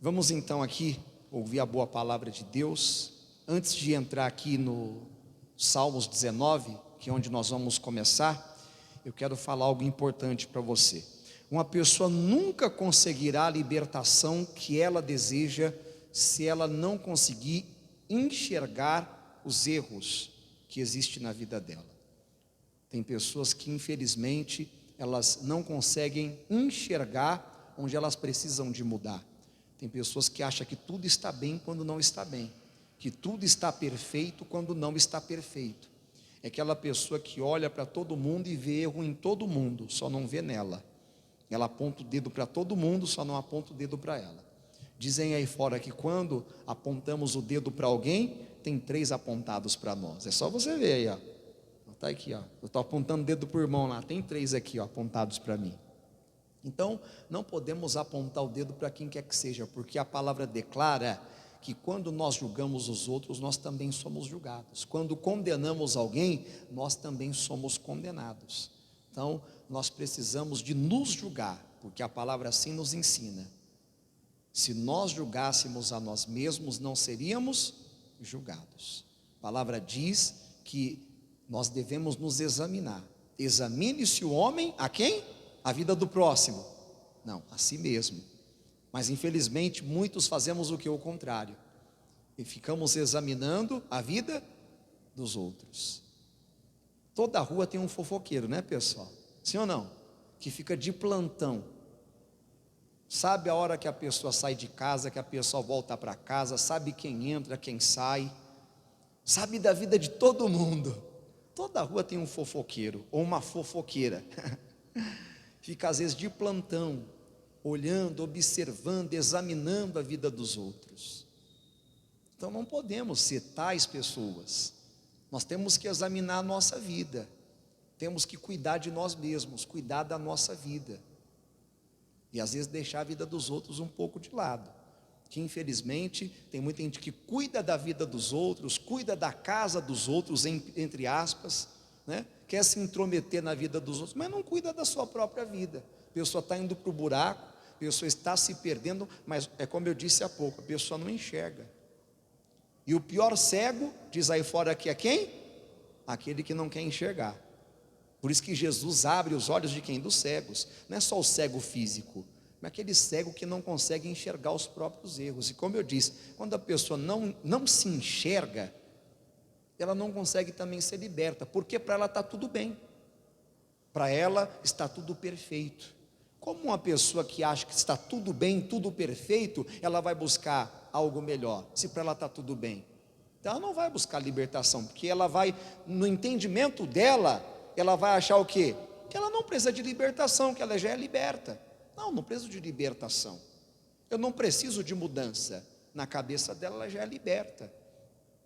Vamos então aqui ouvir a boa palavra de Deus. Antes de entrar aqui no Salmos 19, que é onde nós vamos começar, eu quero falar algo importante para você. Uma pessoa nunca conseguirá a libertação que ela deseja se ela não conseguir enxergar os erros que existem na vida dela. Tem pessoas que infelizmente elas não conseguem enxergar onde elas precisam de mudar. Tem pessoas que acham que tudo está bem quando não está bem, que tudo está perfeito quando não está perfeito. É aquela pessoa que olha para todo mundo e vê erro em todo mundo, só não vê nela. Ela aponta o dedo para todo mundo, só não aponta o dedo para ela. Dizem aí fora que quando apontamos o dedo para alguém, tem 3 apontados para nós. É só você ver aí, ó. Está aqui, ó. Eu estou apontando o dedo para o irmão lá, tem 3 aqui, ó, apontados para mim. Então, não podemos apontar o dedo para quem quer que seja, porque a palavra declara que quando nós julgamos os outros, nós também somos julgados. Quando condenamos alguém, nós também somos condenados. Então, nós precisamos de nos julgar, porque a palavra assim nos ensina. Se nós julgássemos a nós mesmos, não seríamos julgados. A palavra diz que nós devemos nos examinar. Examine-se o homem a quem? A vida do próximo. Não, a si mesmo. Mas infelizmente muitos fazemos o que? O contrário. E ficamos examinando a vida dos outros. Toda rua tem um fofoqueiro, né, pessoal? Sim ou não? Que fica de plantão. Sabe a hora que a pessoa sai de casa, que a pessoa volta para casa, sabe quem entra, quem sai, sabe da vida de todo mundo. Toda rua tem um fofoqueiro ou uma fofoqueira. Fica às vezes de plantão, olhando, observando, examinando a vida dos outros. Então não podemos ser tais pessoas. Nós temos que examinar a nossa vida. Temos que cuidar de nós mesmos, cuidar da nossa vida. E às vezes deixar a vida dos outros um pouco de lado. Que infelizmente tem muita gente que cuida da vida dos outros, cuida da casa dos outros, entre aspas, né? Quer se intrometer na vida dos outros, mas não cuida da sua própria vida. A pessoa está indo para o buraco, a pessoa está se perdendo, mas é como eu disse há pouco, a pessoa não enxerga. E o pior cego, diz aí fora que é quem? Aquele que não quer enxergar. Por isso que Jesus abre os olhos de quem? Dos cegos. Não é só o cego físico, mas aquele cego que não consegue enxergar os próprios erros. E como eu disse, quando a pessoa não se enxerga, ela não consegue também ser liberta, porque para ela está tudo bem, para ela está tudo perfeito. Como uma pessoa que acha que está tudo bem, tudo perfeito, ela vai buscar algo melhor, se para ela está tudo bem? Então ela não vai buscar libertação, porque ela vai, no entendimento dela, ela vai achar o quê? Que ela não precisa de libertação, que ela já é liberta. Não preciso de libertação, eu não preciso de mudança. Na cabeça dela, ela já é liberta.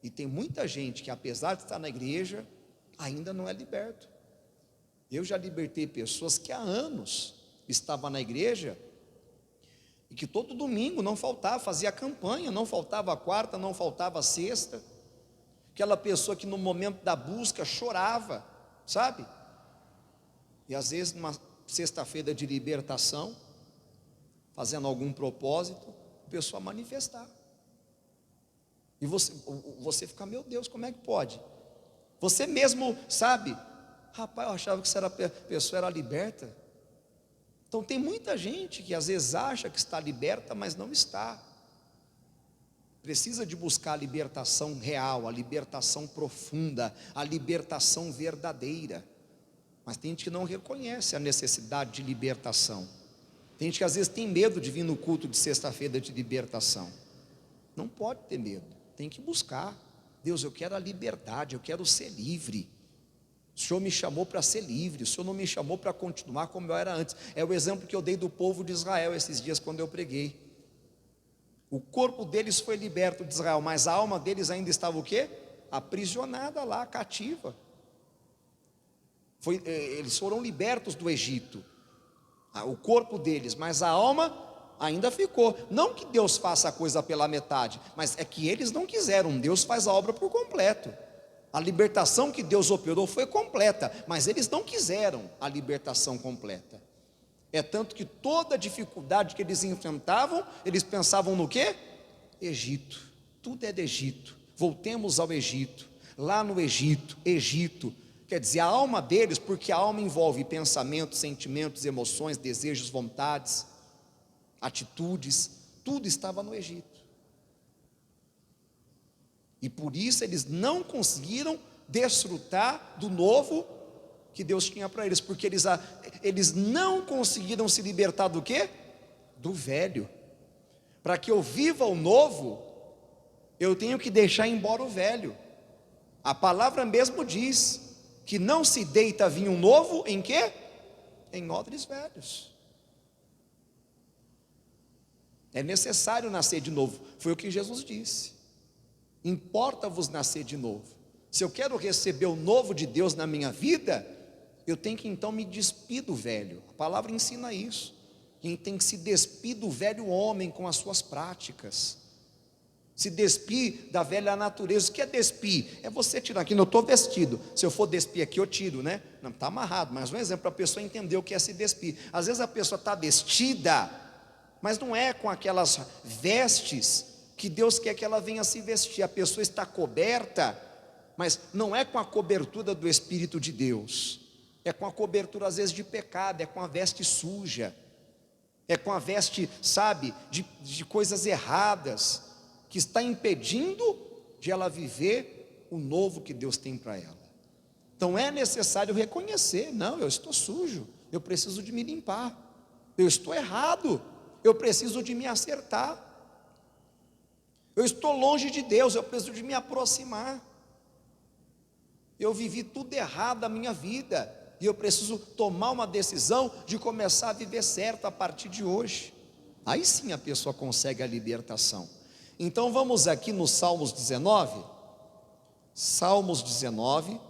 E tem muita gente que, apesar de estar na igreja, ainda não é liberto. Eu já libertei pessoas que há anos estavam na igreja e que todo domingo não faltava, fazia campanha, não faltava a quarta, não faltava a sexta. Aquela pessoa que no momento da busca chorava, sabe? E às vezes numa sexta-feira de libertação, fazendo algum propósito, a pessoa manifestar. E você fica, meu Deus, como é que pode? Você mesmo sabe, rapaz, eu achava que a pessoa era liberta. Então tem muita gente que às vezes acha que está liberta, mas não está. Precisa de buscar a libertação real, a libertação profunda, a libertação verdadeira. Mas tem gente que não reconhece a necessidade de libertação. Tem gente que às vezes tem medo de vir no culto de sexta-feira de libertação. Não pode ter medo. Tem que buscar. Deus, eu quero a liberdade, eu quero ser livre. O Senhor me chamou para ser livre, o Senhor não me chamou para continuar como eu era antes. É o exemplo que eu dei do povo de Israel esses dias quando eu preguei. O corpo deles foi liberto de Israel, mas a alma deles ainda estava o quê? Aprisionada lá, cativa. Eles foram libertos do Egito, o corpo deles, mas a alma ainda ficou. Não que Deus faça a coisa pela metade, mas é que eles não quiseram. Deus faz a obra por completo. A libertação que Deus operou foi completa, mas eles não quiseram a libertação completa. É tanto que toda dificuldade que eles enfrentavam, eles pensavam no quê? Egito. Tudo é do Egito. Voltemos ao Egito. Lá no Egito, Egito, quer dizer, a alma deles, porque a alma envolve pensamentos, sentimentos, emoções, desejos, vontades, atitudes, tudo estava no Egito. E por isso eles não conseguiram desfrutar do novo que Deus tinha para eles, porque eles não conseguiram se libertar do quê? Do velho. Para que eu viva o novo, eu tenho que deixar embora o velho. A palavra mesmo diz que não se deita vinho novo em quê? Em odres velhos. É necessário nascer de novo, foi o que Jesus disse. Importa-vos nascer de novo. Se eu quero receber o novo de Deus na minha vida, eu tenho que então me despir do velho. A palavra ensina isso. Quem tem que se despir do velho homem com as suas práticas, se despir da velha natureza. O que é despir? É você tirar aqui, eu estou vestido, se eu for despir aqui eu tiro, né? Não, está amarrado, mas um exemplo para a pessoa entender o que é se despir. Às vezes a pessoa está vestida, mas não é com aquelas vestes que Deus quer que ela venha se vestir. A pessoa está coberta, mas não é com a cobertura do Espírito de Deus, é com a cobertura às vezes de pecado, é com a veste suja, é com a veste, sabe, de coisas erradas, que está impedindo de ela viver o novo que Deus tem para ela. Então é necessário reconhecer, não, eu estou sujo, eu preciso de me limpar, eu estou errado, eu preciso de me acertar, eu estou longe de Deus, eu preciso de me aproximar, eu vivi tudo errado na minha vida, e eu preciso tomar uma decisão de começar a viver certo a partir de hoje. Aí sim a pessoa consegue a libertação. Então vamos aqui no Salmos 19, Salmos 19,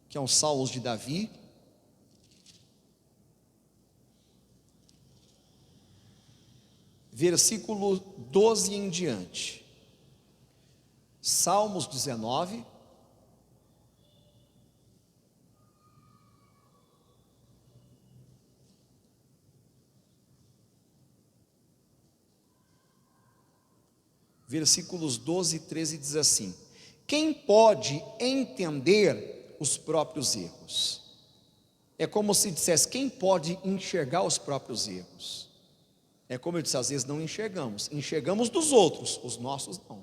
que é um Salmos de Davi, versículo 12 em diante. Salmos 19, versículos 12 e 13 diz assim: quem pode entender os próprios erros? É como se dissesse, quem pode enxergar os próprios erros? É como eu disse, às vezes não enxergamos dos outros, os nossos não.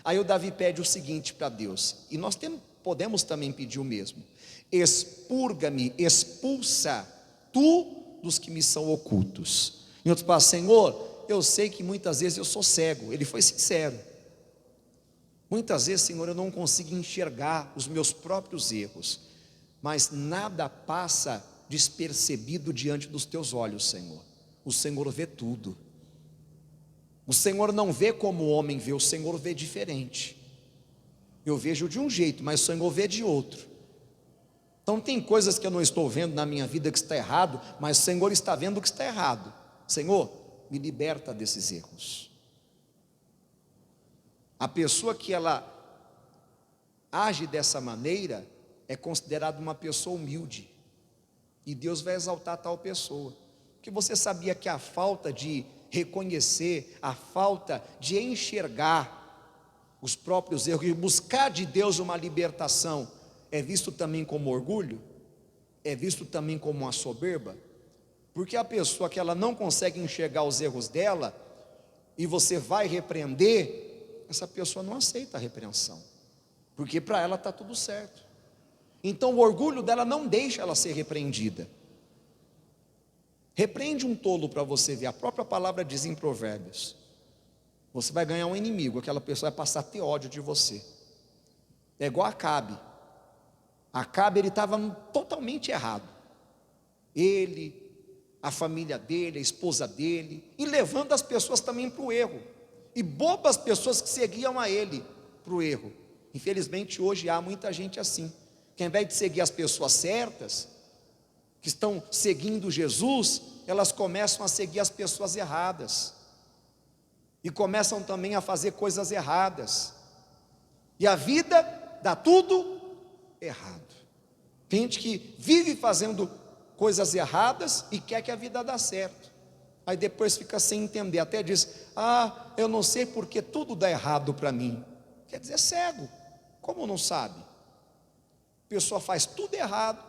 Aí o Davi pede o seguinte para Deus, e nós podemos também pedir o mesmo: expurga-me, expulsa tu dos que me são ocultos. Em outras palavras, Senhor, eu sei que muitas vezes eu sou cego. Ele foi sincero. Muitas vezes, Senhor, eu não consigo enxergar os meus próprios erros, mas nada passa despercebido diante dos teus olhos, Senhor. O Senhor vê tudo. O Senhor não vê como o homem vê, o Senhor vê diferente. Eu vejo de um jeito, mas o Senhor vê de outro. Então tem coisas que eu não estou vendo na minha vida que está errado, mas o Senhor está vendo o que está errado. Senhor, me liberta desses erros. A pessoa que ela age dessa maneira é considerada uma pessoa humilde, e Deus vai exaltar tal pessoa, porque você sabia que a falta de reconhecer, a falta de enxergar os próprios erros e buscar de Deus uma libertação é visto também como orgulho, é visto também como uma soberba? Porque a pessoa que ela não consegue enxergar os erros dela, e você vai repreender, essa pessoa não aceita a repreensão, porque para ela está tudo certo. Então o orgulho dela não deixa ela ser repreendida. Repreende um tolo para você ver, a própria palavra diz em Provérbios, você vai ganhar um inimigo, aquela pessoa vai passar a ter ódio de você. É igual Acabe. Acabe, ele estava totalmente errado, ele, a família dele, a esposa dele, e levando as pessoas também para o erro, e bobas pessoas que seguiam a ele para o erro. Infelizmente hoje há muita gente assim, que ao invés de seguir as pessoas certas, que estão seguindo Jesus, elas começam a seguir as pessoas erradas, e começam também a fazer coisas erradas, e a vida dá tudo errado. Tem gente que vive fazendo coisas erradas e quer que a vida dá certo. Aí depois fica sem entender, até diz: eu não sei porque tudo dá errado para mim. Quer dizer, é cego. Como não sabe? A pessoa faz tudo errado,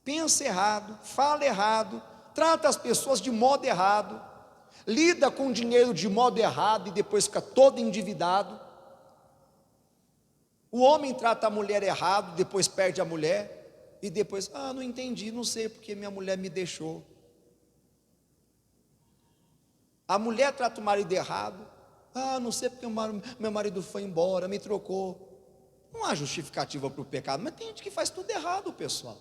pensa errado, fala errado, trata as pessoas de modo errado, lida com dinheiro de modo errado e depois fica todo endividado. O homem trata a mulher errado, depois perde a mulher e depois, não entendi, não sei porque minha mulher me deixou. A mulher trata o marido errado, não sei porque meu marido foi embora, me trocou. Não há justificativa para o pecado, mas tem gente que faz tudo errado, pessoal.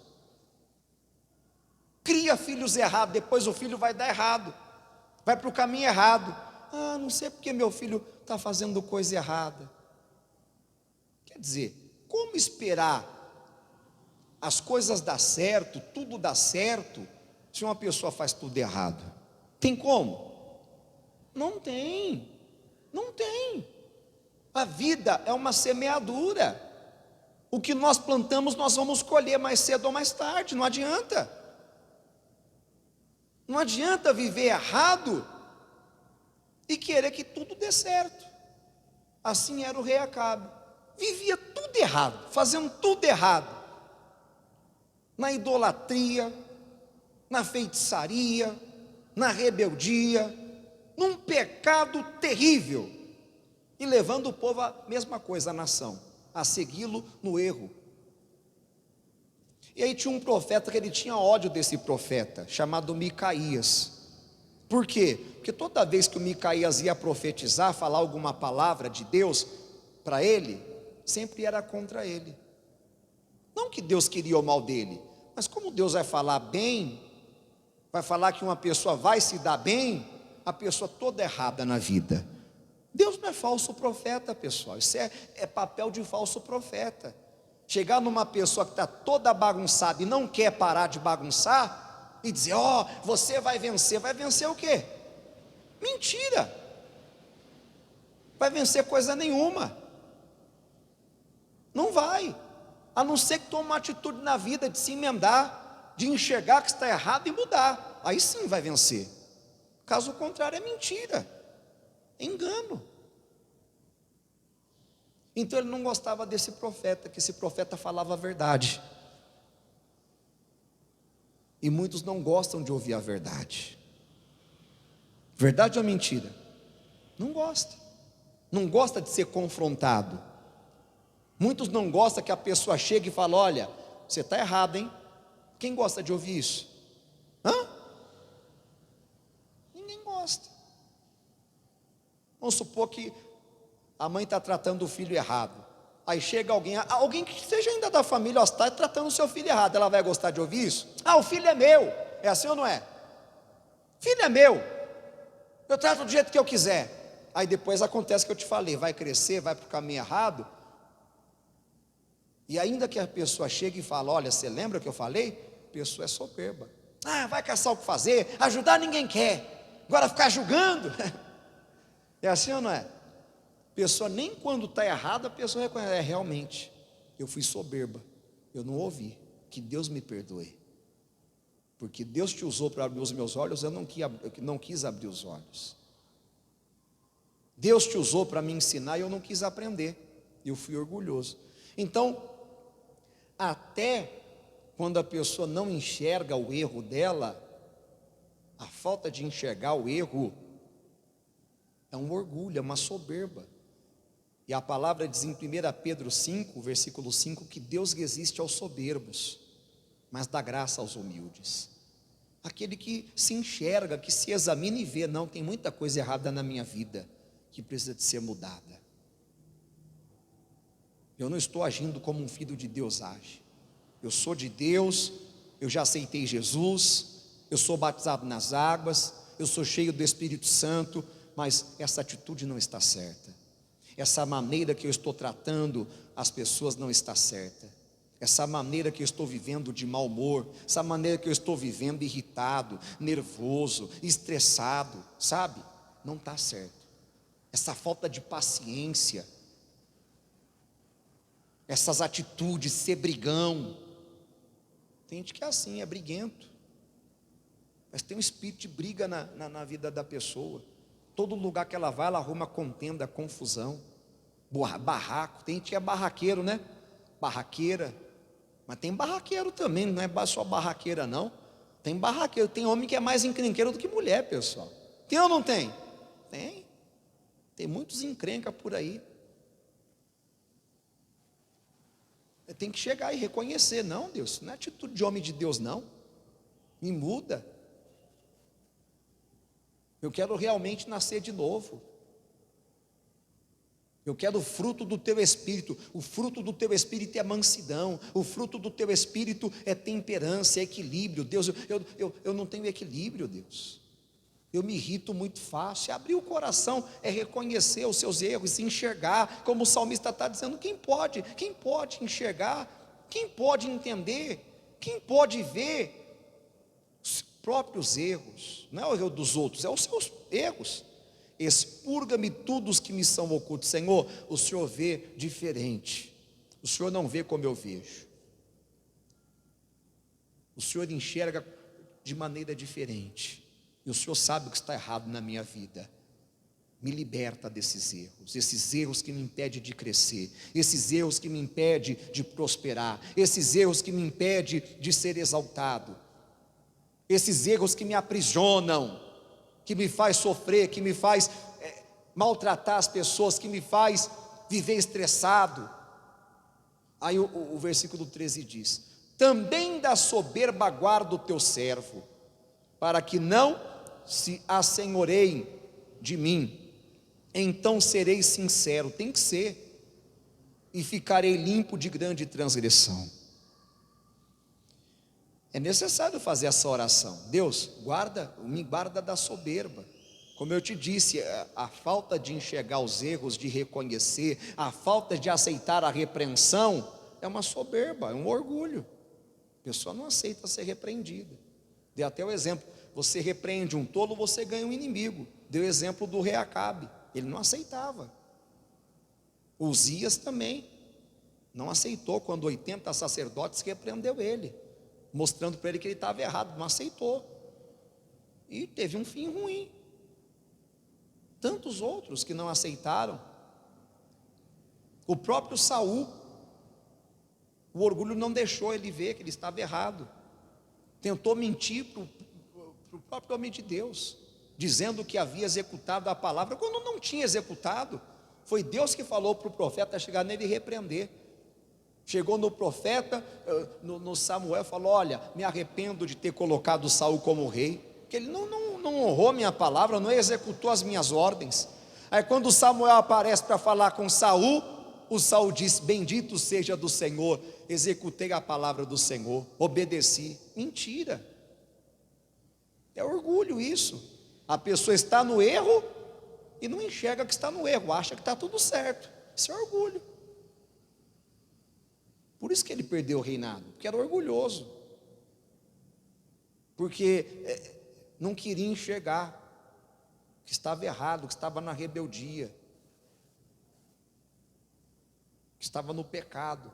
Cria filhos errados, depois o filho vai dar errado, vai para o caminho errado. Não sei porque meu filho está fazendo coisa errada. Quer dizer, como esperar as coisas dar certo, tudo dar certo, se uma pessoa faz tudo errado? Tem como? Não tem, não tem. A vida é uma semeadura. O que nós plantamos, nós vamos colher mais cedo ou mais tarde, não adianta. Não adianta viver errado e querer que tudo dê certo. Assim era o rei Acabe. Vivia tudo errado, fazendo tudo errado. Na idolatria, na feitiçaria, na rebeldia, num pecado terrível. E levando o povo a mesma coisa, a nação, a segui-lo no erro. E aí tinha um profeta que ele tinha ódio desse profeta, chamado Micaías. Por quê? Porque toda vez que o Micaías ia profetizar, falar alguma palavra de Deus para ele, sempre era contra ele. Não que Deus queria o mal dele, mas como Deus vai falar bem, vai falar que uma pessoa vai se dar bem, a pessoa toda errada na vida. Deus não é falso profeta, pessoal. Isso é papel de falso profeta. Chegar numa pessoa que está toda bagunçada e não quer parar de bagunçar e dizer: você vai vencer o quê? Mentira. Vai vencer coisa nenhuma. Não vai. A não ser que tome uma atitude na vida de se emendar, de enxergar que está errado e mudar. Aí sim vai vencer. Caso contrário, é mentira, é engano. Então ele não gostava desse profeta, que esse profeta falava a verdade. E muitos não gostam de ouvir a verdade. Verdade ou mentira? Não gosta. Não gosta de ser confrontado. Muitos não gostam que a pessoa chegue e fale: olha, você está errado, hein? Quem gosta de ouvir isso? Ninguém gosta. Vamos supor que a mãe está tratando o filho errado. Aí chega alguém que seja ainda da família, está tratando o seu filho errado. Ela vai gostar de ouvir isso? O filho é meu. É assim ou não é? Filho é meu. Eu trato do jeito que eu quiser. Aí depois acontece o que eu te falei, vai crescer, vai para o caminho errado. E ainda que a pessoa chegue e fale: olha, você lembra o que eu falei? A pessoa é soberba. Vai caçar o que fazer, ajudar ninguém quer. Agora ficar julgando. É assim ou não é? A pessoa nem quando está errada, a pessoa reconhece: realmente, eu fui soberba, eu não ouvi, que Deus me perdoe. Porque Deus te usou para abrir os meus olhos, eu não quis abrir os olhos. Deus te usou para me ensinar e eu não quis aprender, eu fui orgulhoso. Então, até quando a pessoa não enxerga o erro dela, a falta de enxergar o erro é um orgulho, é uma soberba. E a palavra diz em 1 Pedro 5, versículo 5, que Deus resiste aos soberbos, mas dá graça aos humildes. Aquele que se enxerga, que se examina e vê: não, tem muita coisa errada na minha vida, que precisa de ser mudada. Eu não estou agindo como um filho de Deus age. Eu sou de Deus, eu já aceitei Jesus, eu sou batizado nas águas, eu sou cheio do Espírito Santo, mas essa atitude não está certa. Essa maneira que eu estou tratando as pessoas não está certa. Essa maneira que eu estou vivendo de mau humor, essa maneira que eu estou vivendo irritado, nervoso, estressado, sabe? Não está certo. Essa falta de paciência, essas atitudes, ser brigão, Tem gente que é assim, é briguento, mas tem um espírito de briga na vida da pessoa. Todo lugar que ela vai, ela arruma contenda, confusão, barraco. Tem gente que é barraqueiro, né? Barraqueira. Mas tem barraqueiro também, não é só barraqueira não. Tem barraqueiro, tem homem que é mais encrenqueiro do que mulher, pessoal. Tem ou não tem? Tem. Tem muitos encrenca por aí. Tem que chegar e reconhecer, não, Deus, não é atitude de homem de Deus, não. Me muda. Eu quero realmente nascer de novo. Eu quero o fruto do teu Espírito. O fruto do teu Espírito é mansidão. O fruto do teu Espírito é temperança, é equilíbrio. Deus, eu não tenho equilíbrio, Deus. Eu me irrito muito fácil. Abrir o coração é reconhecer os seus erros, enxergar, como o salmista está dizendo. Quem pode enxergar? Quem pode entender? Quem pode ver os próprios erros? Não é o erro dos outros, é os seus erros. Expurga-me tudo os que me são ocultos. Senhor, o Senhor vê diferente. O Senhor não vê como eu vejo. O Senhor enxerga de maneira diferente. E o Senhor sabe o que está errado na minha vida. Me liberta desses erros. Esses erros que me impedem de crescer. Esses erros que me impedem de prosperar. Esses erros que me impedem de ser exaltado. Esses erros que me aprisionam, que me faz sofrer, que me faz maltratar as pessoas, que me faz viver estressado. Aí o versículo 13 diz: também da soberba guarda o teu servo, para que não se assenhoreiem de mim. Então serei sincero, tem que ser, e ficarei limpo de grande transgressão. É necessário fazer essa oração. Deus, me guarda da soberba. Como eu te disse, a falta de enxergar os erros, de reconhecer, a falta de aceitar a repreensão, é uma soberba, é um orgulho. A pessoa não aceita ser repreendida. Dei até o exemplo, você repreende um tolo, você ganha um inimigo. Deu o exemplo do rei Acabe, ele não aceitava. Uzias também não aceitou, quando 80 sacerdotes repreendeu ele, mostrando para ele que ele estava errado, não aceitou, e teve um fim ruim. Tantos outros que não aceitaram. O próprio Saul, o orgulho não deixou ele ver que ele estava errado, tentou mentir para o próprio homem de Deus, dizendo que havia executado a palavra, quando não tinha executado. Foi Deus que falou para o profeta chegar nele e repreender. Chegou no profeta, no Samuel, falou: olha, me arrependo de ter colocado Saul como rei, porque ele não honrou minha palavra, não executou as minhas ordens. Aí quando Samuel aparece para falar com Saul, o Saul diz: bendito seja do Senhor, executei a palavra do Senhor, obedeci. Mentira, é orgulho isso. A pessoa está no erro e não enxerga que está no erro, acha que está tudo certo. Isso é orgulho. Por isso que ele perdeu o reinado, porque era orgulhoso, porque não queria enxergar que estava errado, que estava na rebeldia, que estava no pecado.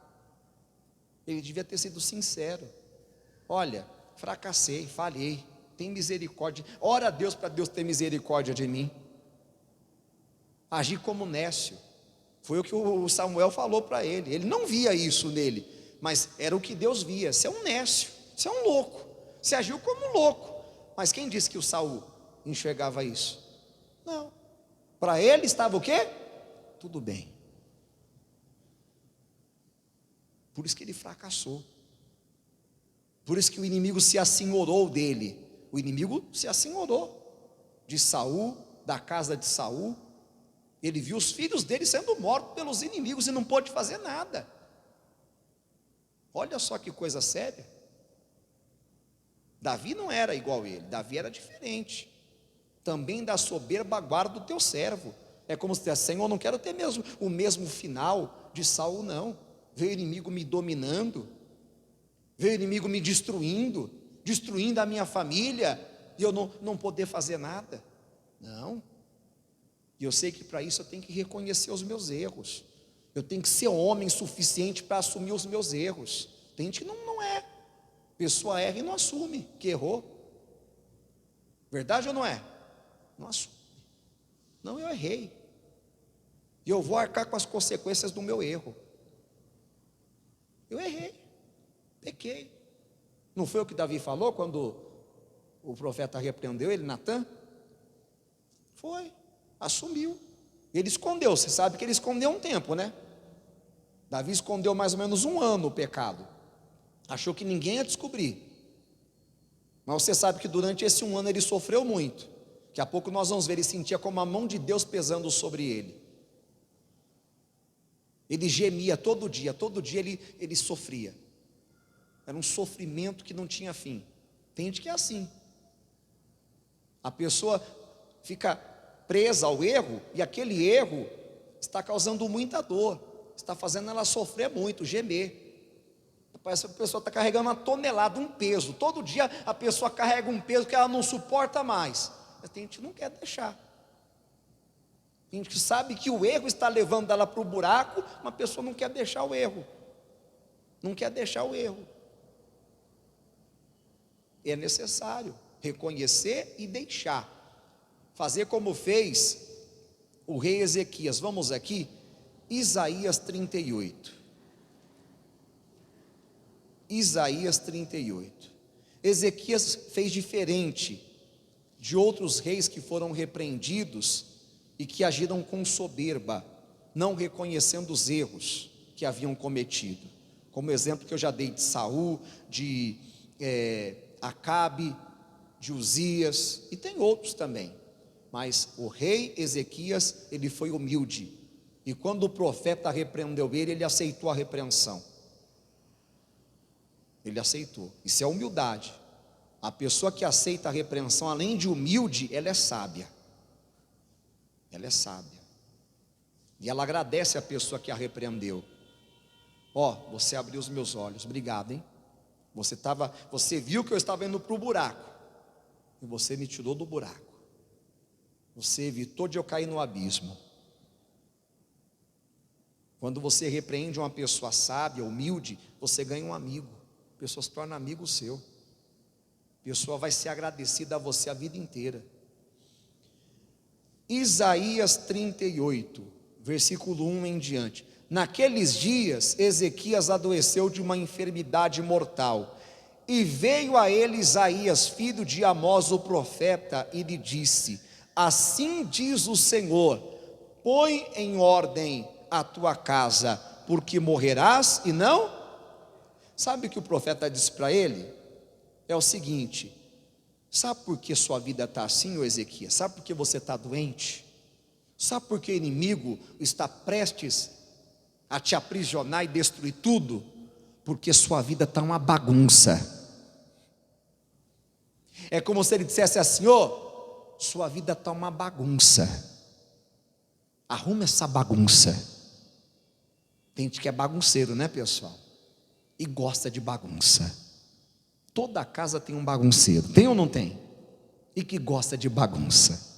Ele devia ter sido sincero: olha, fracassei, falhei, tem misericórdia, ora a Deus para Deus ter misericórdia de mim. Agir como nécio, foi o que o Samuel falou para ele. Ele não via isso nele, mas era o que Deus via. Você é um nécio, você é um louco, você agiu como louco. Mas quem disse que o Saul enxergava isso? Não, para ele estava o quê? Tudo bem. Por isso que ele fracassou, por isso que o inimigo se assenhorou dele. O inimigo se assenhorou de Saul, da casa de Saul. Ele viu os filhos dele sendo mortos pelos inimigos e não pôde fazer nada. Olha só que coisa séria. Davi não era igual a ele, Davi era diferente. Também da soberba guarda o teu servo. É como se dissesse: Senhor, não quero ter mesmo o mesmo final de Saul, não. Veio o inimigo me dominando, veio o inimigo me destruindo a minha família, e eu não poder fazer nada. Não. E eu sei que para isso eu tenho que reconhecer os meus erros. Eu tenho que ser homem suficiente para assumir os meus erros. Tem gente que não é. Pessoa erra e não assume que errou. Verdade ou não é? Não assume. Não, eu errei. E eu vou arcar com as consequências do meu erro. Eu errei. Pequei. Não foi o que Davi falou quando o profeta repreendeu ele, Natã? Foi. Assumiu. Ele escondeu. Você sabe que ele escondeu um tempo, né? Davi escondeu mais ou menos 1 ano o pecado. Achou que ninguém ia descobrir. Mas você sabe que durante esse 1 ano ele sofreu muito. Daqui a pouco nós vamos ver, ele sentia como a mão de Deus pesando sobre ele. Ele gemia todo dia ele sofria. Era um sofrimento que não tinha fim. Tem gente que é assim. A pessoa fica presa ao erro, e aquele erro está causando muita dor, está fazendo ela sofrer muito, gemer. Parece que a pessoa está carregando 1 tonelada, um peso. Todo dia a pessoa carrega um peso que ela não suporta mais. Mas tem gente que não quer deixar. Tem gente que sabe que o erro está levando ela para o buraco, mas a pessoa não quer deixar o erro. Não quer deixar o erro. É necessário reconhecer e deixar. Fazer como fez o rei Ezequias. Vamos aqui, Isaías 38. Isaías 38. Ezequias fez diferente de outros reis que foram repreendidos e que agiram com soberba, não reconhecendo os erros que haviam cometido. Como exemplo que eu já dei de Saul, de Acabe, de Uzias, e tem outros também. Mas o rei Ezequias, ele foi humilde, e quando o profeta repreendeu ele aceitou a repreensão. Ele aceitou. Isso é humildade. A pessoa que aceita a repreensão, além de humilde, ela é sábia. Ela é sábia. E ela agradece a pessoa que a repreendeu. Você abriu os meus olhos, obrigado, hein? Você viu que eu estava indo para o buraco, e você me tirou do buraco. Você evitou de eu cair no abismo. Quando você repreende uma pessoa sábia, humilde, você ganha um amigo. A pessoa se torna amigo seu. A pessoa vai ser agradecida a você a vida inteira. Isaías 38, versículo 1 em diante. Naqueles dias, Ezequias adoeceu de uma enfermidade mortal. E veio a ele Isaías, filho de Amós, o profeta, e lhe disse: assim diz o Senhor, põe em ordem a tua casa, porque morrerás e não... Sabe o que o profeta disse para ele? É o seguinte: sabe por que sua vida está assim, ô Ezequias? Sabe por que você está doente? Sabe por que o inimigo está prestes a te aprisionar e destruir tudo? Porque sua vida está uma bagunça. É como se ele dissesse assim: sua vida está uma bagunça. Arruma essa bagunça. Tem gente que é bagunceiro, né, pessoal? E gosta de bagunça. Toda casa tem um bagunceiro, tem ou não tem? E que gosta de bagunça.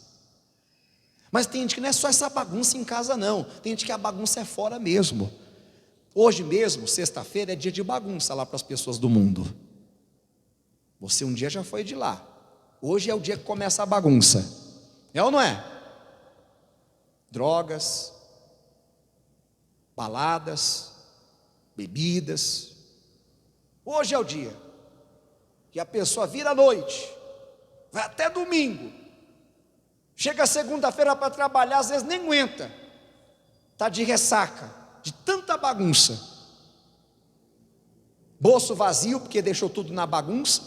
Mas tem gente que não é só essa bagunça em casa não, tem gente que a bagunça é fora mesmo. Hoje mesmo, sexta-feira, é dia de bagunça lá para as pessoas do mundo. Você um dia já foi de lá. Hoje é o dia que começa a bagunça. É ou não é? Drogas, baladas, bebidas. Hoje é o dia que a pessoa vira à noite, vai até domingo, chega segunda-feira para trabalhar, às vezes nem aguenta, está de ressaca, de tanta bagunça, bolso vazio, porque deixou tudo na bagunça,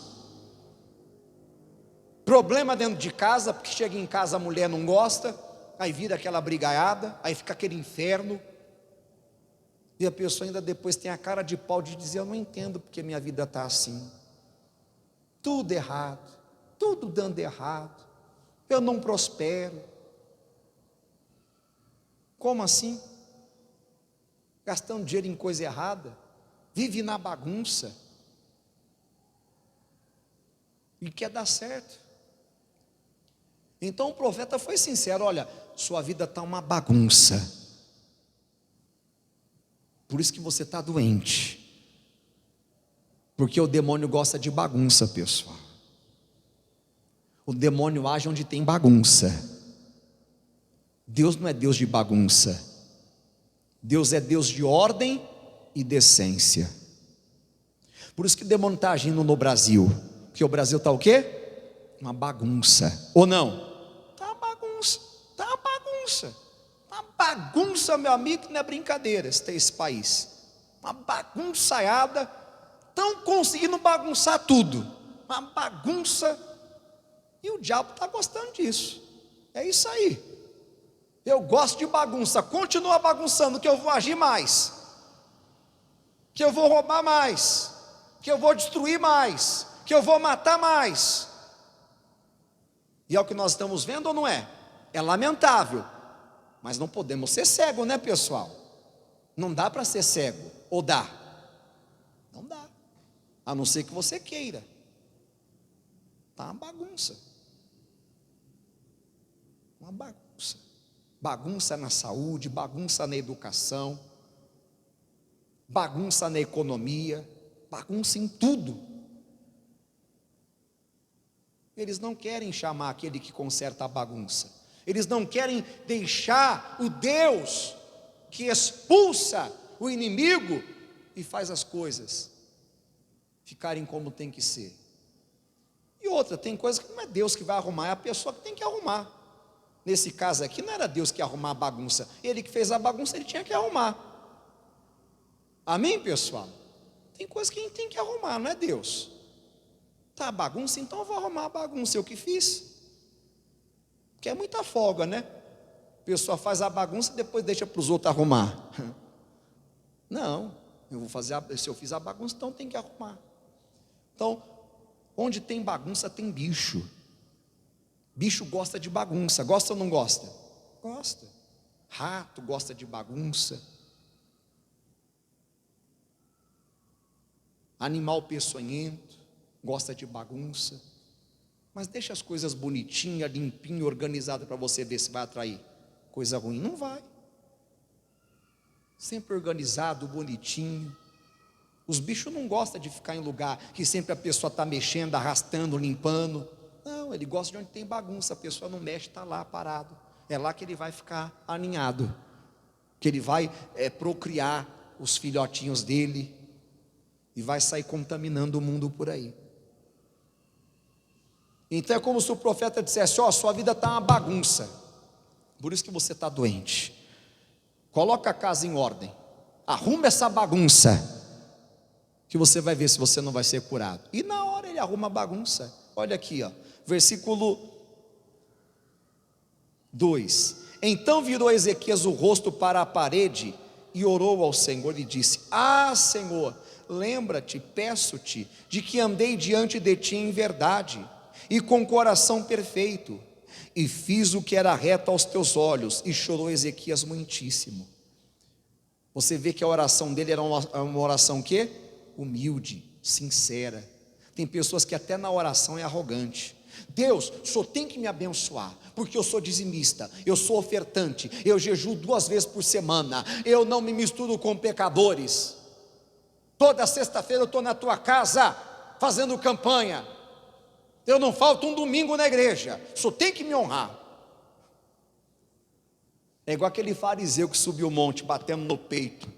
problema dentro de casa, porque chega em casa a mulher não gosta, aí vira aquela brigaiada, aí fica aquele inferno, e a pessoa ainda depois tem a cara de pau de dizer: eu não entendo porque minha vida está assim, tudo errado, tudo dando errado, eu não prospero. Como assim? Gastando dinheiro em coisa errada, vive na bagunça, e quer dar certo. Então o profeta foi sincero: olha, sua vida está uma bagunça, por isso que você está doente. Porque o demônio gosta de bagunça, pessoal. O demônio age onde tem bagunça. Deus não é Deus de bagunça. Deus é Deus de ordem e decência. Por isso que o demônio está agindo no Brasil. Porque o Brasil está o quê? Uma bagunça. Ou não? Está uma bagunça. Está uma bagunça. Uma bagunça, meu amigo, que não é brincadeira esse país. Uma bagunçaiada. Estão conseguindo bagunçar tudo. Uma bagunça. E o diabo está gostando disso. É isso aí. Eu gosto de bagunça. Continua bagunçando, que eu vou agir mais, que eu vou roubar mais, que eu vou destruir mais, que eu vou matar mais. E é o que nós estamos vendo ou não é? É lamentável. Mas não podemos ser cegos, né, pessoal? Não dá para ser cego. Ou dá? Não dá. A não ser que você queira. Está uma bagunça. Uma bagunça. Bagunça na saúde, bagunça na educação, bagunça na economia, bagunça em tudo. Eles não querem chamar aquele que conserta a bagunça. Eles não querem deixar o Deus que expulsa o inimigo e faz as coisas ficarem como tem que ser. E outra, tem coisa que não é Deus que vai arrumar, é a pessoa que tem que arrumar. Nesse caso aqui não era Deus que ia arrumar a bagunça. Ele que fez a bagunça, ele tinha que arrumar. Amém, pessoal? Tem coisa que a gente tem que arrumar, não é Deus. Tá a bagunça, então eu vou arrumar a bagunça. Eu que fiz. Porque é muita folga, né? A pessoa faz a bagunça e depois deixa para os outros arrumar. Não, eu vou fazer se eu fiz a bagunça, então tem que arrumar. Então, onde tem bagunça tem bicho. Bicho gosta de bagunça, gosta ou não gosta? Gosta. Rato gosta de bagunça. Animal peçonhento gosta de bagunça. Mas deixa as coisas bonitinhas, limpinhas, organizadas para você ver se vai atrair coisa ruim. Não vai. Sempre organizado, bonitinho. Os bichos não gostam de ficar em lugar que sempre a pessoa está mexendo, arrastando, limpando. Não, ele gosta de onde tem bagunça. A pessoa não mexe, está lá parado. É lá que ele vai ficar aninhado, que ele vai procriar os filhotinhos dele e vai sair contaminando o mundo por aí. Então é como se o profeta dissesse: ó, sua vida está uma bagunça, por isso que você está doente. Coloca a casa em ordem, arruma essa bagunça, que você vai ver se você não vai ser curado. E na hora ele arruma a bagunça. Olha aqui, ó, versículo 2: Então virou Ezequias o rosto para a parede e orou ao Senhor e disse: Ah, Senhor, lembra-te, peço-te, de que andei diante de ti em verdade e com coração perfeito, e fiz o que era reto aos teus olhos. E chorou Ezequias muitíssimo. Você vê que a oração dele era uma oração o quê? Humilde, sincera. Tem pessoas que até na oração é arrogante. Deus, o Senhor tem que me abençoar, porque eu sou dizimista, eu sou ofertante, eu jejuo 2 vezes por semana, eu não me misturo com pecadores. Toda sexta-feira eu estou na tua casa fazendo campanha. Eu não falto um domingo na igreja. O Senhor tem que me honrar. É igual aquele fariseu que subiu o monte batendo no peito: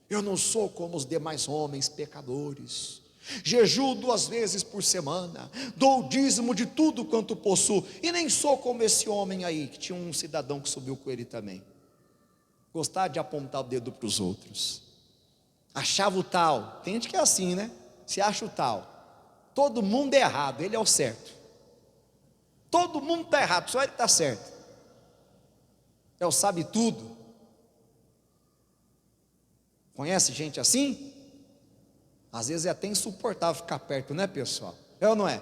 eu não sou como os demais homens pecadores, jejuo 2 vezes por semana, dou o dízimo de tudo quanto possuo, e nem sou como esse homem aí, que tinha um cidadão que subiu com ele também. Gostava de apontar o dedo para os outros, achava o tal. Tem gente que é assim, né? Se acha o tal. Todo mundo é errado, ele é o certo. Todo mundo está errado, só ele está certo. É o sabe tudo. Conhece gente assim? Às vezes é até insuportável ficar perto, né, pessoal? É ou não é?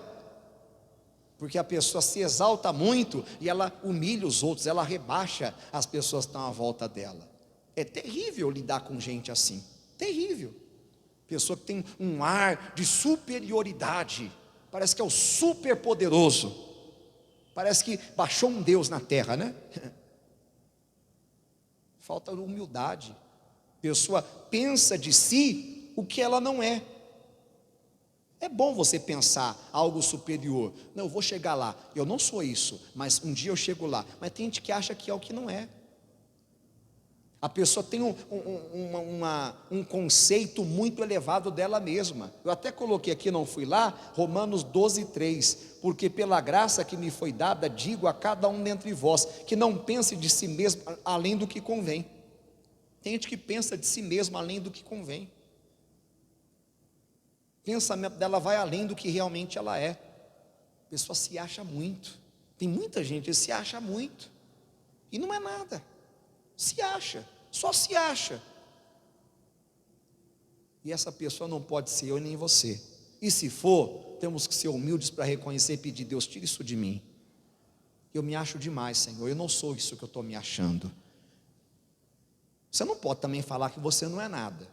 Porque a pessoa se exalta muito e ela humilha os outros, ela rebaixa as pessoas que estão à volta dela. É terrível lidar com gente assim, terrível. Pessoa que tem um ar de superioridade, parece que é o super poderoso, parece que baixou um Deus na terra, né? Falta humildade. Pessoa pensa de si o que ela não é. É bom você pensar algo superior. Não, eu vou chegar lá. Eu não sou isso, mas um dia eu chego lá. Mas tem gente que acha que é o que não é. A pessoa tem um conceito muito elevado dela mesma. Eu até coloquei aqui, não fui lá, Romanos 12:3. Porque pela graça que me foi dada, digo a cada um dentre vós, que não pense de si mesmo além do que convém. Tem gente que pensa de si mesmo além do que convém. O pensamento dela vai além do que realmente ela é. A pessoa se acha muito. Tem muita gente que se acha muito. E não é nada. Se acha, só se acha. E essa pessoa não pode ser eu e nem você. E se for, temos que ser humildes para reconhecer e pedir: Deus, tira isso de mim. Eu me acho demais, Senhor, eu não sou isso que eu estou me achando. Você não pode também falar que você não é nada.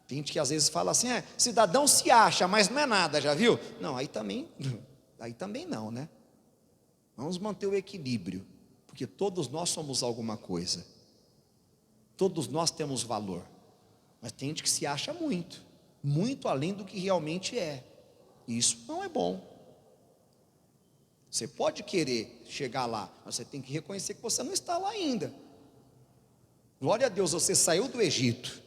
Tem gente que às vezes fala assim: cidadão se acha, mas não é nada, já viu? Não, aí também não, né? Vamos manter o equilíbrio, porque todos nós somos alguma coisa. Todos nós temos valor, mas tem gente que se acha muito, muito além do que realmente é, e isso não é bom. Você pode querer chegar lá, mas você tem que reconhecer que você não está lá ainda. Glória a Deus, você saiu do Egito.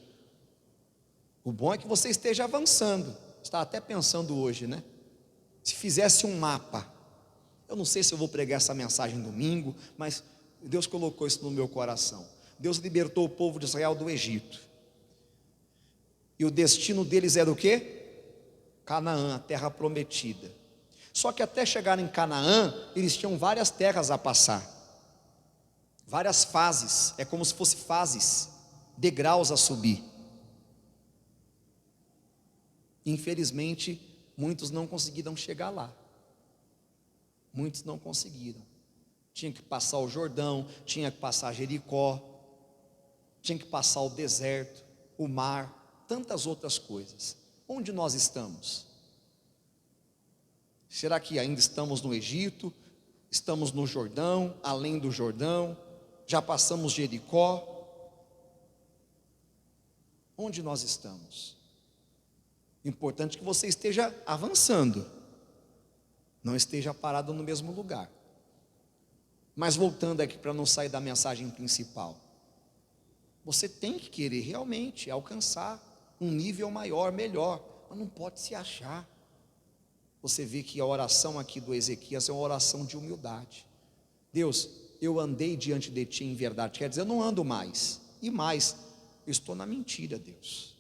O bom é que você esteja avançando. Estava até pensando hoje, né? Se fizesse um mapa, eu não sei se eu vou pregar essa mensagem domingo, mas Deus colocou isso no meu coração. Deus libertou o povo de Israel do Egito, e o destino deles era o quê? Canaã, a terra prometida. Só que até chegar em Canaã, eles tinham várias terras a passar, várias fases, é como se fossem fases, degraus a subir. Infelizmente, muitos não conseguiram chegar lá. Muitos não conseguiram. Tinha que passar o Jordão, tinha que passar Jericó, tinha que passar o deserto, o mar, tantas outras coisas. Onde nós estamos? Será que ainda estamos no Egito? Estamos no Jordão, além do Jordão? Já passamos Jericó? Onde nós estamos? Importante que você esteja avançando, não esteja parado no mesmo lugar. Mas voltando aqui para não sair da mensagem principal, você tem que querer realmente alcançar um nível maior, melhor, mas não pode se achar. Você vê que a oração aqui do Ezequias é uma oração de humildade. Deus, eu andei diante de ti em verdade, quer dizer, eu não ando mais, e mais, eu estou na mentira, Deus.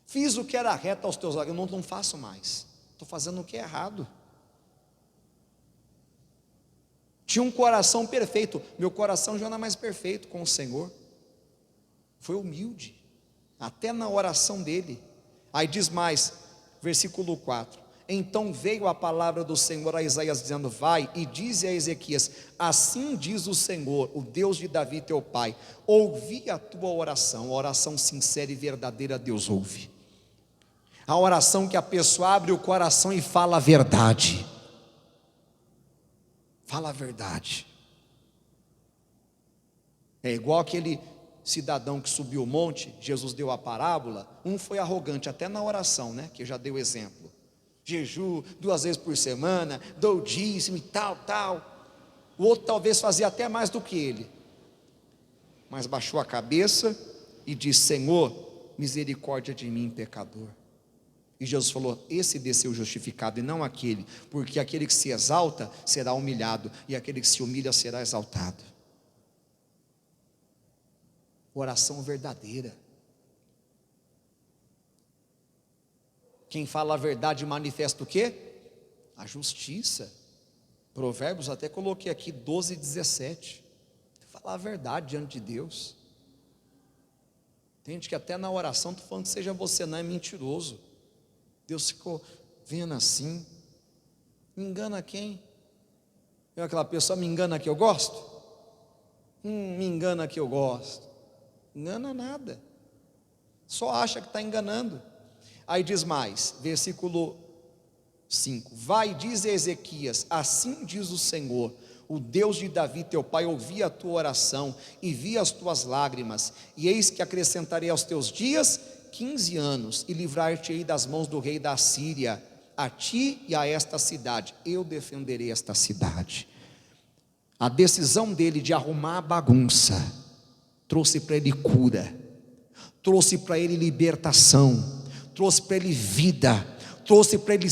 Fiz o que era reto aos teus olhos, eu não faço mais, estou fazendo o que é errado. Tinha um coração perfeito, meu coração já não é mais perfeito com o Senhor. Foi humilde, até na oração dele. Aí diz mais, versículo 4: então veio a palavra do Senhor a Isaías dizendo: vai e dize a Ezequias, assim diz o Senhor, o Deus de Davi teu pai, ouvi a tua oração, a oração sincera e verdadeira Deus ouve. A oração que a pessoa abre o coração e fala a verdade. Fala a verdade. É igual aquele cidadão que subiu o monte, Jesus deu a parábola. Um foi arrogante até na oração, né? Que eu já dei o exemplo. Jejum 2 vezes por semana, dou dízimo e tal. O outro talvez fazia até mais do que ele, mas baixou a cabeça e disse: Senhor, misericórdia de mim, pecador. E Jesus falou: esse desceu justificado e não aquele, porque aquele que se exalta será humilhado, e aquele que se humilha será exaltado. Oração verdadeira. Quem fala a verdade manifesta o quê? A justiça. Provérbios, até coloquei aqui 12:17. Falar a verdade diante de Deus. Tem gente que até na oração está falando que seja você, não é mentiroso. Deus ficou vendo assim. Me engana quem? Eu, aquela pessoa me engana que eu gosto? Me engana que eu gosto. Engana nada. Só acha que está enganando. Aí diz mais, versículo 5: vai, diz a Ezequias, assim diz o Senhor, o Deus de Davi teu pai, ouvi a tua oração e vi as tuas lágrimas, e eis que acrescentarei aos teus dias 15 anos, e livrar-te-ei das mãos do rei da Síria, a ti e a esta cidade, eu defenderei esta cidade. A decisão dele de arrumar a bagunça trouxe para ele cura, trouxe para ele libertação, trouxe para ele vida, trouxe para ele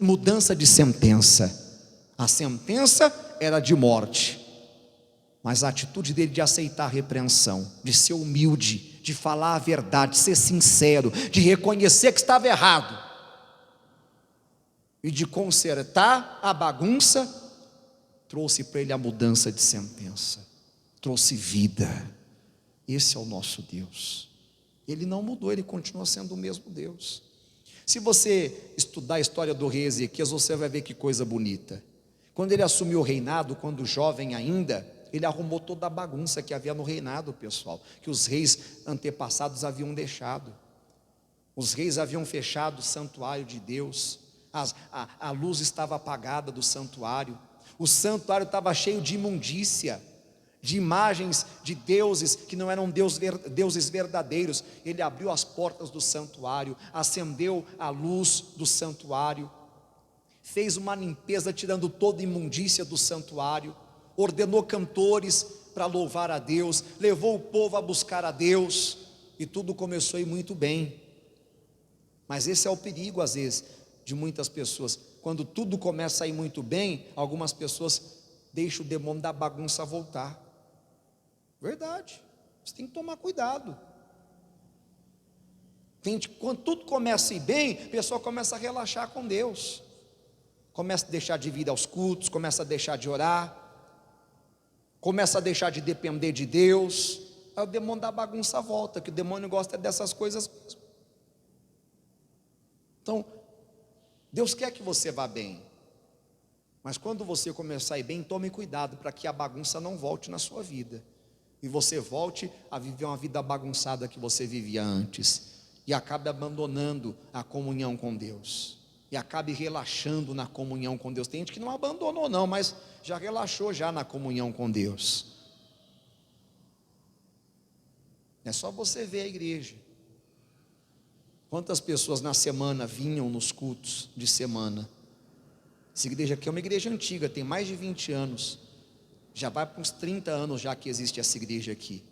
mudança de sentença. A sentença era de morte, mas a atitude dele de aceitar a repreensão, de ser humilde, de falar a verdade, de ser sincero, de reconhecer que estava errado e de consertar a bagunça, trouxe para ele a mudança de sentença, trouxe vida. Esse é o nosso Deus. Ele não mudou, ele continua sendo o mesmo Deus. Se você estudar a história do rei Ezequias, você vai ver que coisa bonita. Quando ele assumiu o reinado, quando jovem ainda, ele arrumou toda a bagunça que havia no reinado, pessoal, que os reis antepassados haviam deixado. Os reis haviam fechado o santuário de Deus, a luz estava apagada do santuário, o santuário estava cheio de imundícia, de imagens de deuses que não eram deuses verdadeiros. Ele abriu as portas do santuário, acendeu a luz do santuário, fez uma limpeza tirando toda a imundícia do santuário, ordenou cantores para louvar a Deus, levou o povo a buscar a Deus, e tudo começou a ir muito bem. Mas esse é o perigo às vezes de muitas pessoas, quando tudo começa a ir muito bem, algumas pessoas deixam o demônio da bagunça voltar. Verdade, você tem que tomar cuidado. Quando tudo começa a ir bem, a pessoa começa a relaxar com Deus, começa a deixar de vir aos cultos, começa a deixar de orar, começa a deixar de depender de Deus. Aí o demônio da bagunça volta, que o demônio gosta dessas coisas mesmo. Então, Deus quer que você vá bem, mas quando você começar a ir bem, tome cuidado para que a bagunça não volte na sua vida, e você volte a viver uma vida bagunçada que você vivia antes, e acabe abandonando a comunhão com Deus, e acabe relaxando na comunhão com Deus. Tem gente que não abandonou não, mas já relaxou já na comunhão com Deus. É só você ver a igreja. Quantas pessoas na semana vinham nos cultos de semana? Essa igreja aqui é uma igreja antiga, tem mais de 20 anos. Já vai para uns 30 anos já que existe essa igreja aqui,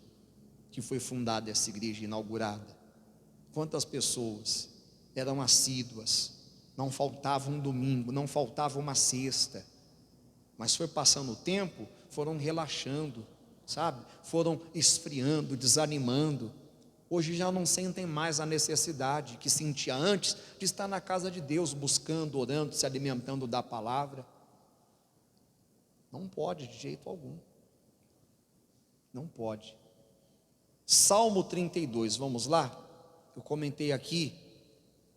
que foi fundada essa igreja, inaugurada. Quantas pessoas eram assíduas, não faltava um domingo, não faltava uma sexta, mas foi passando o tempo, foram relaxando, sabe? Foram esfriando, desanimando. Hoje já não sentem mais a necessidade que sentia antes de estar na casa de Deus, buscando, orando, se alimentando da palavra. Não pode de jeito algum, não pode. Salmo 32, vamos lá? Eu comentei aqui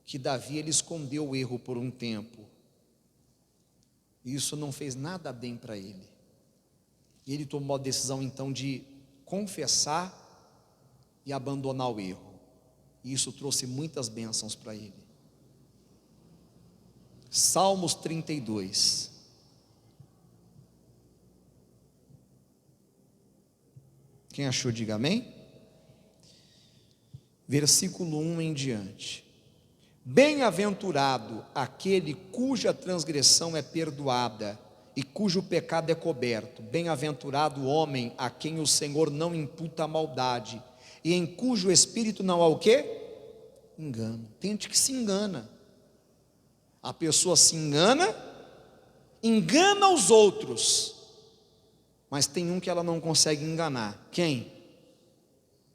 que Davi, ele escondeu o erro por um tempo, e isso não fez nada bem para ele. E ele tomou a decisão então de confessar e abandonar o erro, e isso trouxe muitas bênçãos para ele. Salmos 32. Quem achou, diga amém. Versículo 1 em diante. Bem-aventurado aquele cuja transgressão é perdoada e cujo pecado é coberto. Bem-aventurado o homem a quem o Senhor não imputa a maldade e em cujo espírito não há o quê? Engano. Tem gente que se engana. A pessoa se engana, engana os outros, mas tem um que ela não consegue enganar. Quem?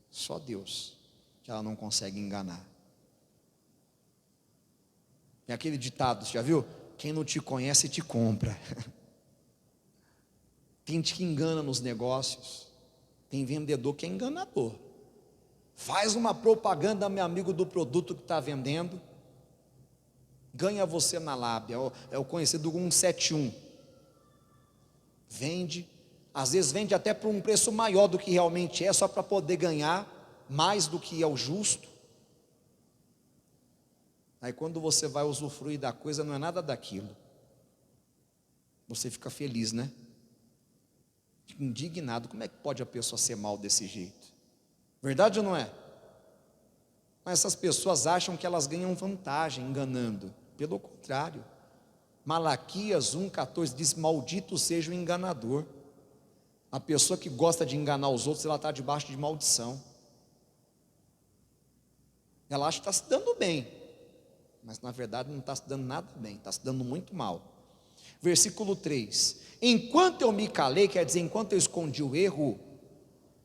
Só Deus, que ela não consegue enganar. É aquele ditado, você já viu? Quem não te conhece te compra. Tem gente que engana nos negócios. Tem vendedor que é enganador. Faz uma propaganda, meu amigo, do produto que está vendendo, ganha você na lábia. É o conhecido 171. Vende, às vezes vende até por um preço maior do que realmente é, só para poder ganhar mais do que é o justo. Aí quando você vai usufruir da coisa, não é nada daquilo. Você fica feliz, né? Fica indignado. Como é que pode a pessoa ser mal desse jeito? Verdade ou não é? Mas essas pessoas acham que elas ganham vantagem enganando. Pelo contrário, Malaquias 1,14 diz: maldito seja o enganador. A pessoa que gosta de enganar os outros, ela está debaixo de maldição. Ela acha que está se dando bem, mas na verdade não está se dando nada bem, está se dando muito mal. Versículo 3: enquanto eu me calei, quer dizer, enquanto eu escondi o erro,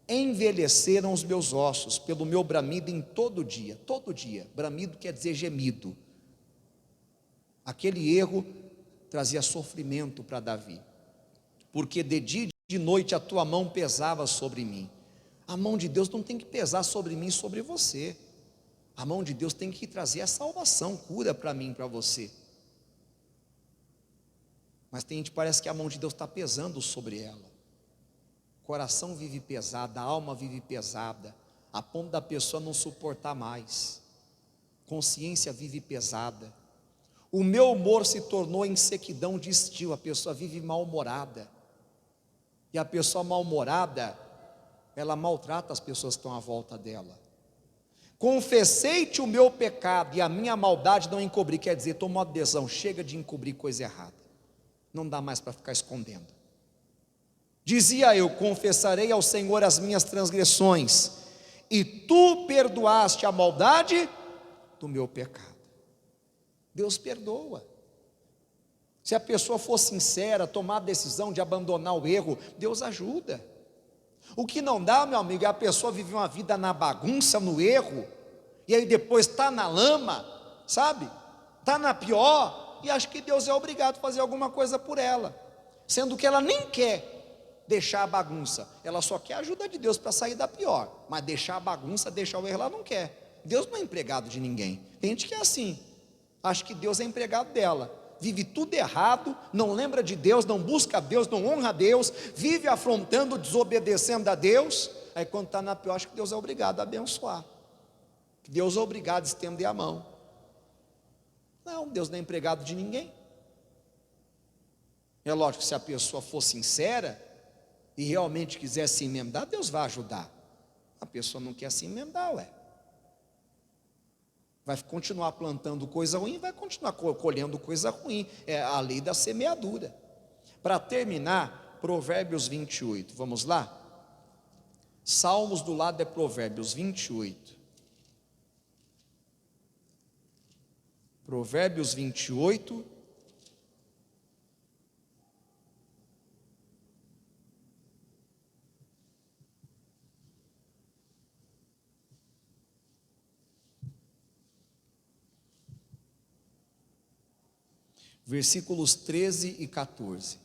envelheceram os meus ossos pelo meu bramido em todo dia. Bramido quer dizer gemido. Aquele erro trazia sofrimento para Davi, porque de dia e de noite a tua mão pesava sobre mim. A mão de Deus não tem que pesar sobre mim e sobre você. A mão de Deus tem que trazer a salvação, cura para mim e para você. Mas tem gente que parece que a mão de Deus está pesando sobre ela. O coração vive pesado, a alma vive pesada, a ponto da pessoa não suportar mais. Consciência vive pesada. O meu humor se tornou em sequidão de estio. A pessoa vive mal-humorada. E a pessoa mal-humorada, ela maltrata as pessoas que estão à volta dela. Confessei-te o meu pecado e a minha maldade não encobri. Quer dizer, tomou adesão, chega de encobrir coisa errada. Não dá mais para ficar escondendo. Dizia eu: confessarei ao Senhor as minhas transgressões, e tu perdoaste a maldade do meu pecado. Deus perdoa. Se a pessoa for sincera, tomar a decisão de abandonar o erro, Deus ajuda. O que não dá, meu amigo, é a pessoa viver uma vida na bagunça, no erro, e aí depois está na lama, sabe? Está na pior, e acha que Deus é obrigado a fazer alguma coisa por ela, sendo que ela nem quer deixar a bagunça, ela só quer a ajuda de Deus para sair da pior, mas deixar a bagunça, deixar o erro, ela não quer. Deus não é empregado de ninguém. Tem gente que é assim, acha que Deus é empregado dela, vive tudo errado, não lembra de Deus, não busca Deus, não honra Deus, vive afrontando, desobedecendo a Deus. Aí quando está na pior, acha que Deus é obrigado a abençoar, que Deus é obrigado a estender a mão. Não, Deus não é empregado de ninguém. É lógico que se a pessoa for sincera e realmente quiser se emendar, Deus vai ajudar. A pessoa não quer se emendar, vai continuar plantando coisa ruim, vai continuar colhendo coisa ruim. É a lei da semeadura. Para terminar, Provérbios 28, vamos lá? Salmos do lado é Provérbios 28. Provérbios 28. Versículos 13 e 14.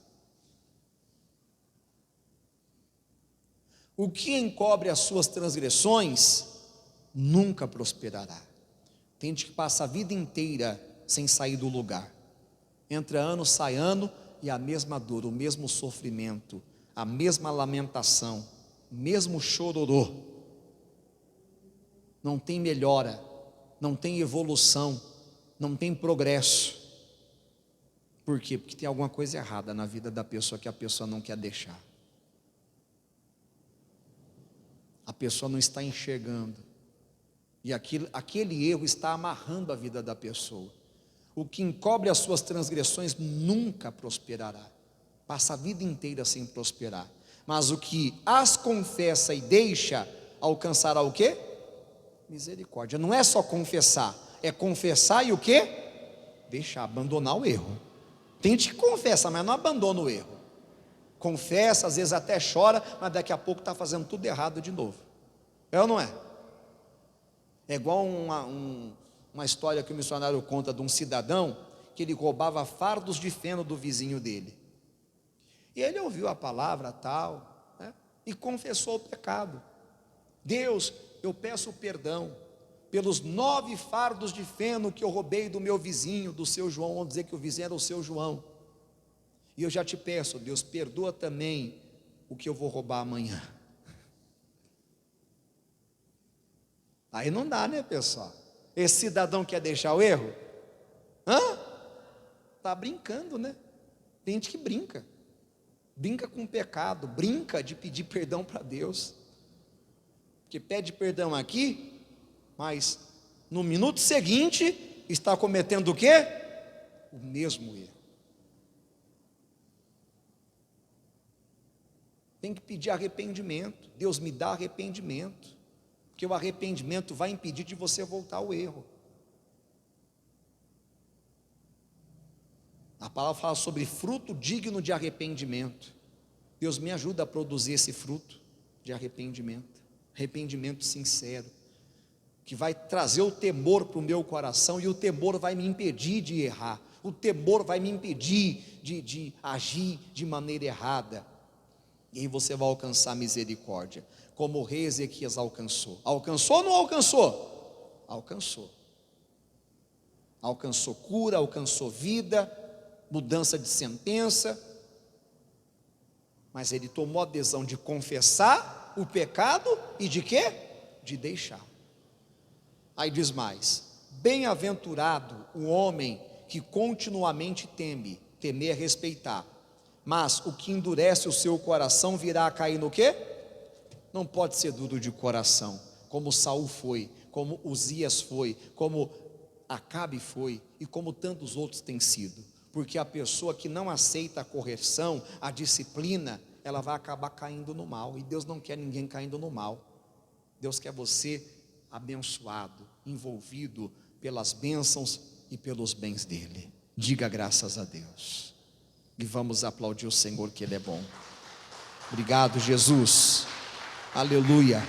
O que encobre as suas transgressões nunca prosperará. Tem gente que passa a vida inteira sem sair do lugar. Entra ano, sai ano, e a mesma dor, o mesmo sofrimento, a mesma lamentação, o mesmo chororô. Não tem melhora, não tem evolução, não tem progresso. Por quê? Porque tem alguma coisa errada na vida da pessoa que a pessoa não quer deixar. A pessoa não está enxergando. E aquele erro está amarrando a vida da pessoa. O que encobre as suas transgressões nunca prosperará. Passa a vida inteira sem prosperar. Mas o que as confessa e deixa, alcançará o quê? Misericórdia. Não é só confessar, é confessar e o quê? Deixar, abandonar o erro. Tem gente que confessa, mas não abandona o erro. Confessa, às vezes até chora, mas daqui a pouco está fazendo tudo errado de novo. É ou não é? É igual uma história que o missionário conta de um cidadão que ele roubava fardos de feno do vizinho dele. E ele ouviu a palavra tal, né, e confessou o pecado. Deus, eu peço perdão pelos 9 fardos de feno que eu roubei do meu vizinho, do seu João. Vamos dizer que o vizinho era o seu João. E eu já te peço, Deus, perdoa também o que eu vou roubar amanhã. Aí não dá, né, pessoal? Esse cidadão quer deixar o erro? Está brincando, né? Tem gente que brinca com o pecado, brinca de pedir perdão para Deus, que pede perdão aqui, mas no minuto seguinte está cometendo o quê? o mesmo erro. Tem que pedir arrependimento. Deus me dá arrependimento, porque o arrependimento vai impedir de você voltar ao erro. A palavra fala sobre fruto digno de arrependimento. Deus me ajuda a produzir esse fruto de arrependimento, arrependimento sincero, que vai trazer o temor para o meu coração, e o temor vai me impedir de errar, o temor vai me impedir de agir de maneira errada, e aí você vai alcançar misericórdia, como o rei Ezequias alcançou. Alcançou ou não alcançou? Alcançou. Alcançou cura, alcançou vida, mudança de sentença, mas ele tomou a decisão de confessar o pecado e de quê? De deixar. Aí diz mais: bem-aventurado o homem que continuamente teme. Temer é respeitar, mas o que endurece o seu coração virá a cair no quê? Não pode ser duro de coração, como Saul foi, como Uzias foi, como Acabe foi, e como tantos outros têm sido, porque a pessoa que não aceita a correção, a disciplina, ela vai acabar caindo no mal, e Deus não quer ninguém caindo no mal. Deus quer você abençoado, envolvido pelas bênçãos e pelos bens dele. Diga graças a Deus, e vamos aplaudir o Senhor, que Ele é bom. Obrigado, Jesus, aleluia.